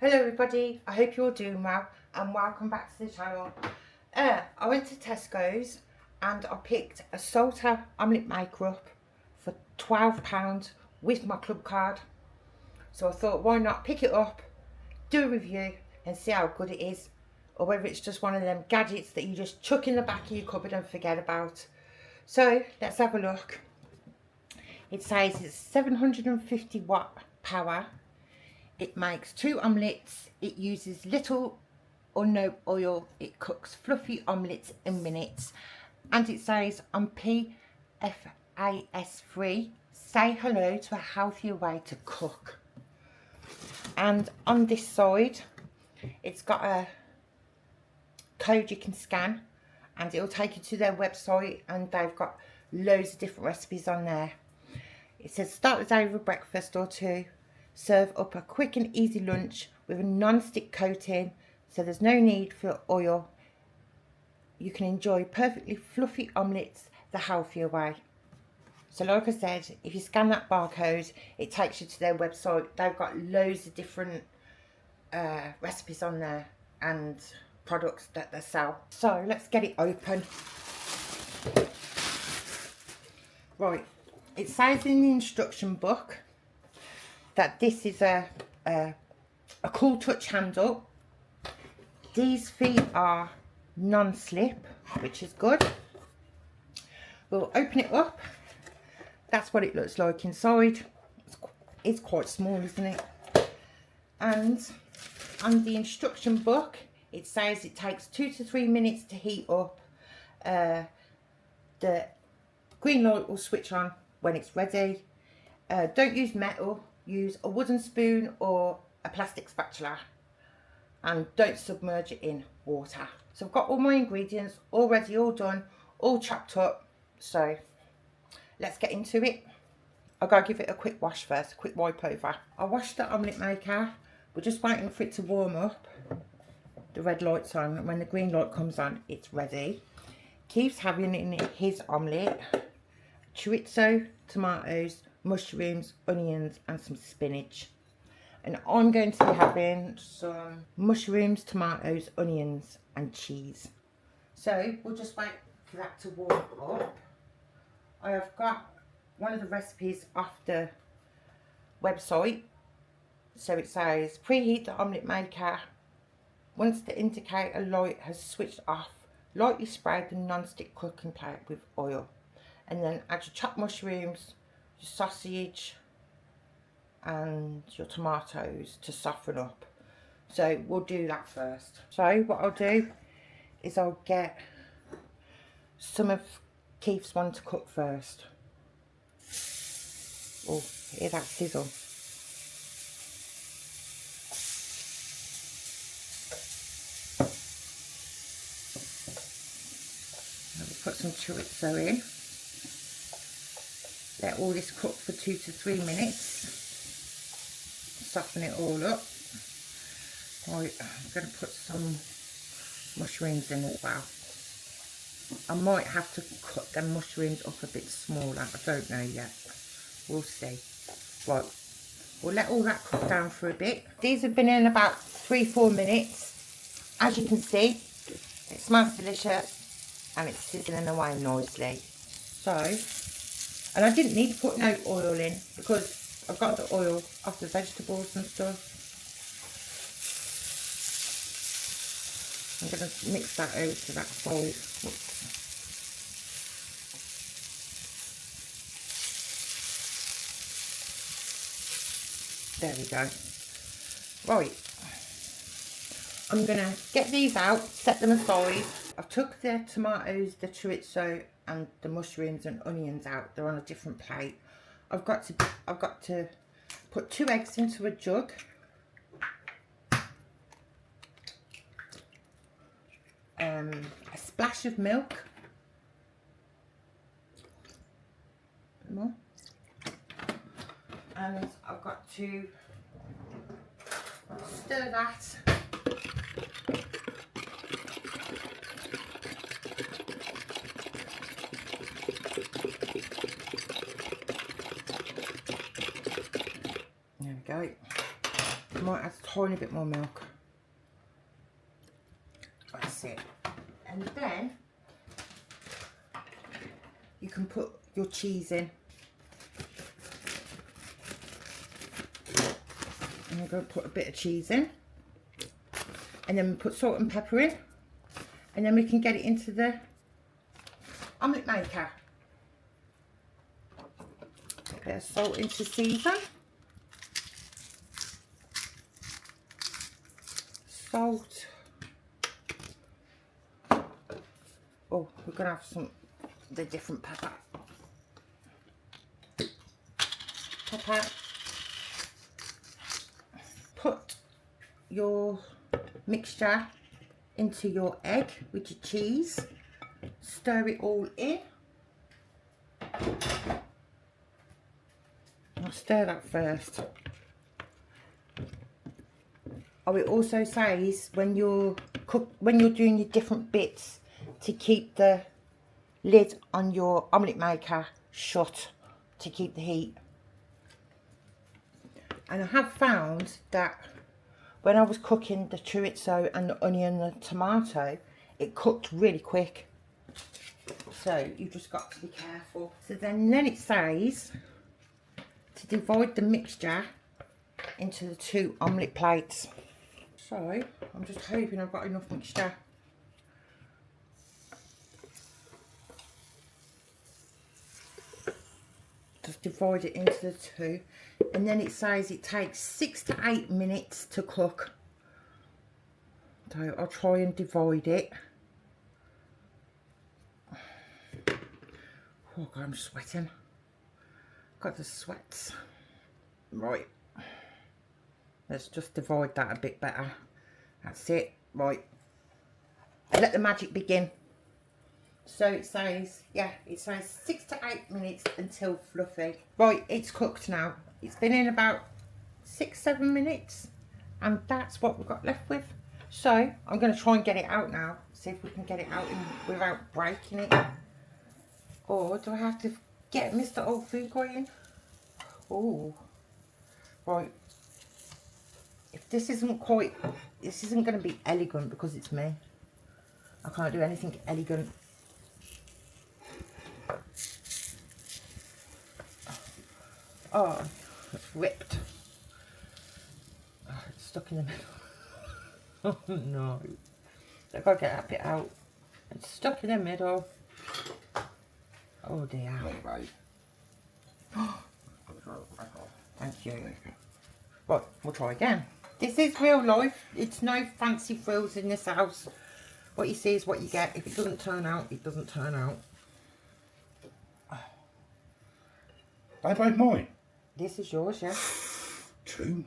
Hello everybody, I hope you're all doing well and welcome back to the channel. I went to Tesco's and I picked a Salter Omelette maker up for £12 with my club card. So I thought, why not pick it up, do a review and see how good it is, or whether it's just one of them gadgets that you just chuck in the back of your cupboard and forget about. So let's have a look. It says it's 750 watt power. It makes 2 omelettes. It uses little or no oil. It cooks fluffy omelettes in minutes. And it says on PFAS free, say hello to a healthier way to cook. And on this side, it's got a code you can scan and it'll take you to their website, and they've got loads of different recipes on there. It says start the day with a breakfast or two. Serve up a quick and easy lunch with a non-stick coating, so there's no need for oil. You can enjoy perfectly fluffy omelettes the healthier way. So like I said, if you scan that barcode, it takes you to their website. They've got loads of different recipes on there and products that they sell. So let's get it open. Right, it says in the instruction book that this is a cool touch handle. These feet are non-slip, which is good. We'll open it up. That's what it looks like inside. It's quite small, isn't it? And on the instruction book, it says it takes 2 to 3 minutes to heat up. The green light will switch on when it's ready. Don't use metal. Use a wooden spoon or a plastic spatula, and don't submerge it in water. So I've got all my ingredients all ready, all done, all chopped up. So let's get into it. I've got to give it a quick wash first, a quick wipe over. I washed the omelette maker. We're just waiting for it to warm up. The red light's on, and when the green light comes on, it's ready. Keith's having in his omelette chorizo, tomatoes, mushrooms, onions and some spinach, and I'm going to be having some mushrooms, tomatoes, onions and cheese. So we'll just wait for that to warm up. I have got one of the recipes off the website. So it says preheat the omelette maker. Once the indicator light has switched off, lightly spray the non-stick cooking plate with oil, and then add your chopped mushrooms, your sausage and your tomatoes to soften up. So we'll do that first. So what I'll do is I'll get some of Keith's one to cook first. Oh, hear that sizzle. I'll put some chorizo in. Let all this cook for 2 to 3 minutes. Soften it all up. Right, I'm going to put some mushrooms in as well. I might have to cut them mushrooms up a bit smaller. I don't know yet. We'll see. Right, we'll let all that cook down for a bit. These have been in about 3-4 minutes. As you can see, it smells delicious and it's sizzling away nicely. So, and I didn't need to put no oil in because I've got the oil off the vegetables and stuff. I'm going to mix that over to that side. Whoops. There we go. Right. I'm going to get these out, set them aside. I've took the tomatoes, the chorizo and the mushrooms and onions out. They're on a different plate. I've got to put 2 eggs into a jug. A splash of milk. A bit more. And I've got to stir that. There we go. might add a tiny bit more milk. That's it. And then you can put your cheese in. And I'm going to put a bit of cheese in. And then we put salt and pepper in. And then we can get it into the omelette maker. A bit of salt into season. Salt. Oh, we're going to have the different pepper. Pepper. Put your mixture into your egg with your cheese. Stir it all in. I'll stir that first. Oh, it also says when you're doing your different bits to keep the lid on your omelette maker shut to keep the heat. And I have found that when I was cooking the chorizo and the onion and the tomato, it cooked really quick. So you just got to be careful. So then it says to divide the mixture into the 2 omelette plates. So I'm just hoping I've got enough mixture. Just divide it into the 2. And then it says it takes 6 to 8 minutes to cook. So I'll try and divide it. Oh God, I'm sweating. Got the sweats. Right. Let's just divide that a bit better. That's it. Right. And let the magic begin. So it says, yeah, it says 6 to 8 minutes until fluffy. Right, it's cooked now. It's been in about 6-7 minutes. And that's what we've got left with. So I'm going to try and get it out now. See if we can get it out without breaking it. Or do I have to get Mr. Old Food Guy in? Oh. Right. If this isn't going to be elegant because it's me. I can't do anything elegant. Oh, it's ripped. Oh, it's stuck in the middle. Oh no. I've got to get that bit out. It's stuck in the middle. Oh dear. Thank you. Right, we'll try again. This is real life. It's no fancy frills in this house. What you see is what you get. If it doesn't turn out, it doesn't turn out. They both mine? This is yours, yeah? 2?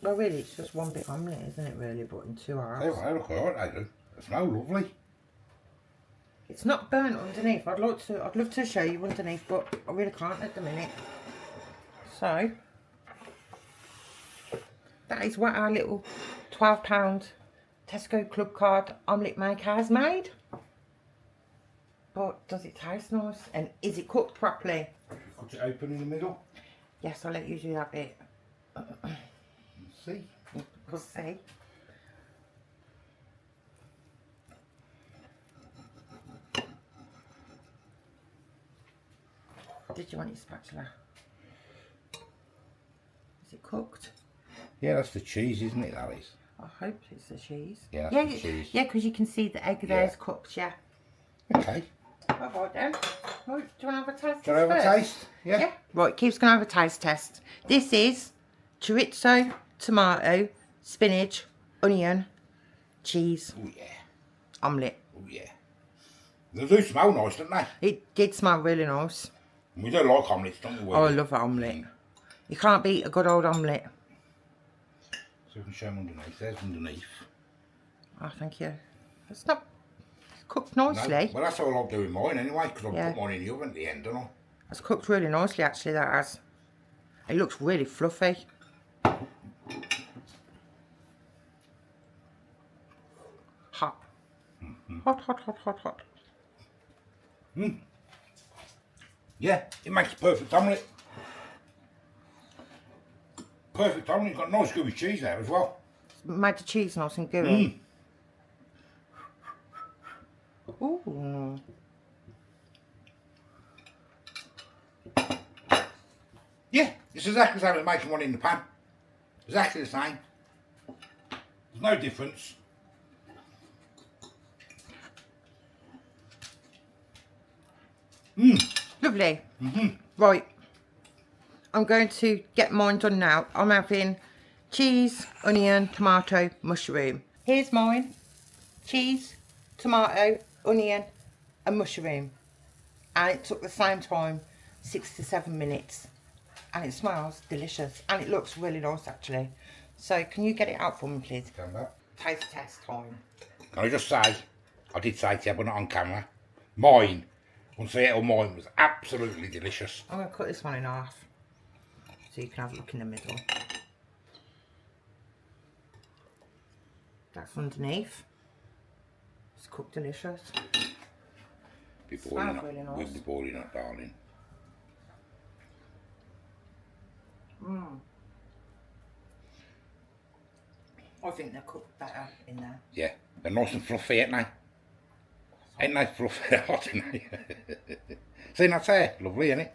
Well, really, it's just one bit omelette, isn't it, really? But in 2 halves. They look alright, they do. They smell lovely. It's not burnt underneath. I'd love to show you underneath, but I really can't at the minute. So, that is what our little £12 Tesco Club Card omelette maker has made. But does it taste nice? And is it cooked properly? Cut it open in the middle. Yes, I'll let you do that bit. See? We'll see. Did you want your spatula? Is it cooked? Yeah, that's the cheese, isn't it, that is? I hope it's the cheese. Yeah, that's the cheese. Yeah, because you can see the egg there is cooked, yeah. Okay. Alright then. Right, do you want to have a taste? Do you want to have a taste? Yeah. Right, Keith's going to have a taste test. This is chorizo, tomato, spinach, onion, cheese, Oh yeah. omelette. Oh yeah. They do smell nice, don't they? It did smell really nice. We don't like omelettes, don't we? Oh, I love an omelette. You can't beat a good old omelette. So we can show them underneath. There's underneath. Oh, thank you. It's not cooked nicely. No, well, that's how I like doing mine anyway, because I put mine in the oven at the end, don't I? It's cooked really nicely, actually, that has. It looks really fluffy. Hot. Hot, hot, hot, hot, hot. Yeah, it makes a perfect omelette. Perfect on. You've got nice gooey cheese there as well. Made the cheese nice and gooey. Ooh. Yeah, it's exactly the same as making one in the pan. Exactly the same. There's no difference. Lovely. Right. I'm going to get mine done now. I'm having cheese, onion, tomato, mushroom. Here's mine. Cheese, tomato, onion and mushroom. And it took the same time, 6 to 7 minutes. And it smells delicious. And it looks really nice actually. So can you get it out for me please? Come back. Taste test time. Can I just say, I did say to you, but not on camera. Mine, once I ate all mine, was absolutely delicious. I'm going to cut this one in half. So you can have a look in the middle. That's underneath. It's cooked delicious. Be boiling Smells up. really nice. We'll be boiling up, darling. I think they're cooked better in there. Yeah, they're nice and fluffy, ain't they? Ain't they fluffy? Hot, ain't they? See, that's there. Lovely, isn't it?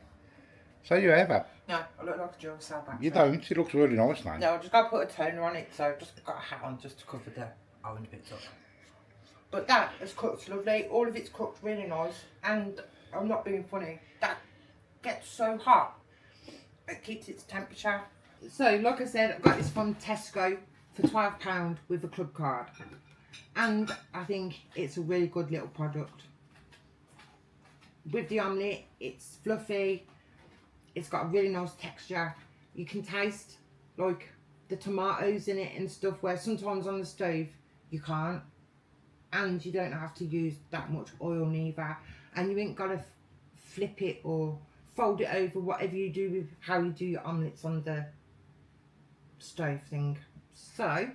So you have that. No, I look like a Duracell back. You don't. It looks really nice now. No, I just got to put a toner on it, so I've just got a hat on just to cover the orange bits up. But that is cooked lovely. All of it's cooked really nice, and I'm not being funny. That gets so hot, it keeps its temperature. So, like I said, I got this from Tesco for £12 with a club card, and I think it's a really good little product. With the omelette, it's fluffy. It's got a really nice texture. You can taste like the tomatoes in it and stuff, where sometimes on the stove you can't. And you don't have to use that much oil neither. And you ain't got to flip it or fold it over, whatever you do with how you do your omelettes on the stove thing. So,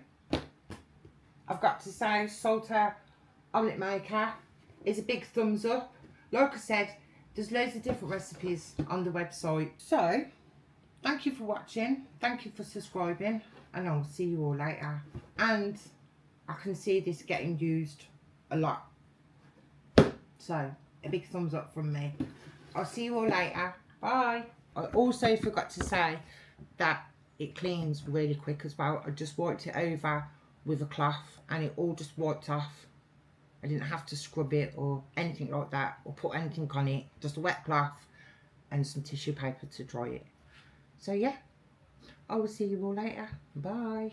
I've got to say, Salter Omelette Maker is a big thumbs up. Like I said, there's loads of different recipes on the website. So, thank you for watching. Thank you for subscribing. And I'll see you all later. And I can see this getting used a lot. So, a big thumbs up from me. I'll see you all later. Bye. I also forgot to say that it cleans really quick as well. I just wiped it over with a cloth and it all just wiped off. I didn't have to scrub it or anything like that or put anything on it. Just a wet cloth and some tissue paper to dry it. So yeah, I will see you all later. Bye.